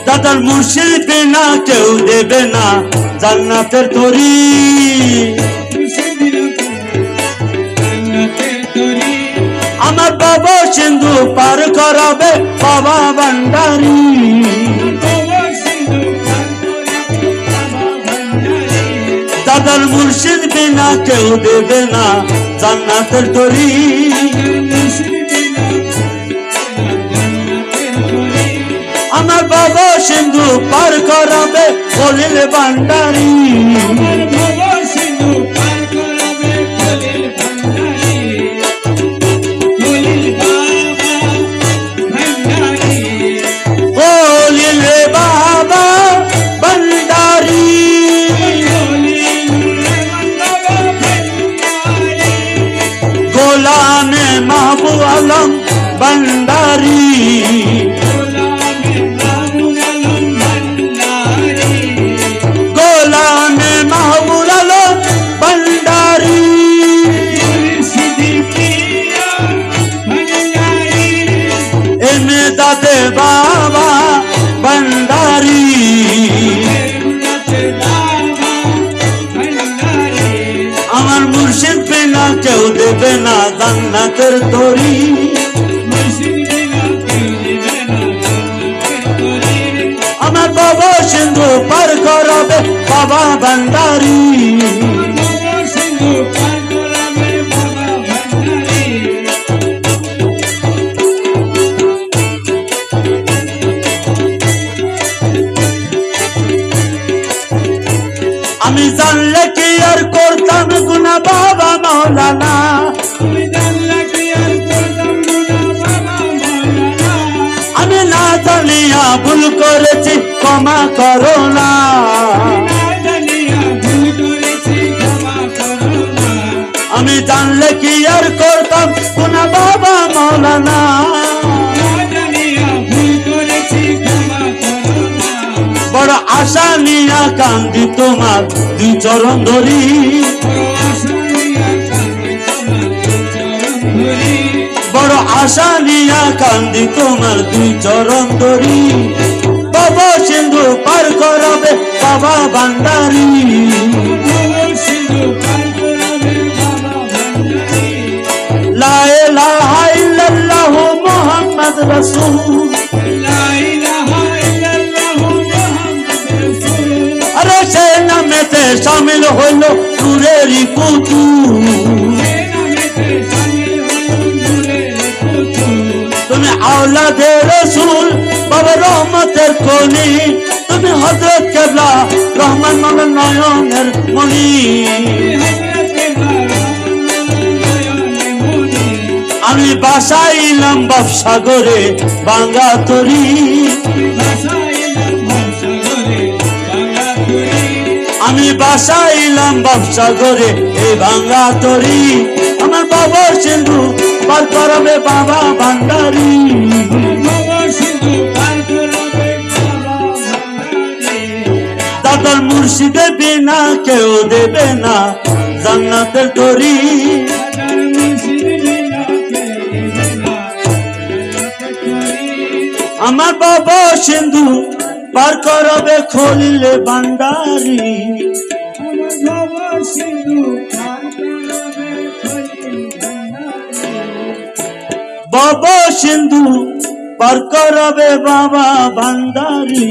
দাদার মুর্শিদ বিনা কেউ দেবে না জান্নাতের তরি। আমার বাবা সিন্ধু পার করাবে বাবা ভান্ডারি। দাদার মুর্শিদ বিনা কেউ দেবে না জান্নাতের তরি। আমার বাবা সিন্ধু পার করাবে খলিল ভান্ডারি। গোলামে মাহবুব আলম ভান্ডারি। গোলামে মাহবুব আলম ভান্ডারি। এমদাদে বাবা ভান্ডারি। আমার মুর্শিদ বিনা কেউ দেবে না জান্নাতের তরি। আমার বাবা সিন্ধু পার করাবে বাবা ভান্ডারি। আমি জানলে কি আর করতাম গুনাহ বাবা মাওলানা। আমি না জানিয়া ভুল করেছি ক্ষমা করো না। আমি জানলে কি আর করতাম গুনাহ বাবা মাওলানা। বড় আশা নিয়া কান্দি তোমার দুই চরণ ধরি। বড় আশা নিয়া কান্দি তোমার দুই চরণ ধরি। বাবা সিন্ধু পার করাবে বাবা ভান্ডারি। লা ইলাহা ইল্লাল্লাহু মুহাম্মদ রাসূল। আরে সে নামেতে শামিল হইল নূরেরই কুতুব। তুমি আওলাদে রাসূল বাবা রহমতের খনি। তুমি হযরত কেবলা রহমান মাওলার নয়নের মণি। আমি বাসাইলাম ভবসাগরে ভাঙা তরি। আমি বাসাইলাম ভবসাগরে এই ভাঙা তরি। আমার বাবা সিন্ধু পার করাবে বাবা ভান্ডারি। দাদার মুর্শিদে বিনা কেউ দেবে না জান্নাতের তরি। আমার বাবা সিন্ধু পার করাবে খলিল ভান্ডারি। বাবা সিন্ধু পার করাবে বাবা ভান্ডারি।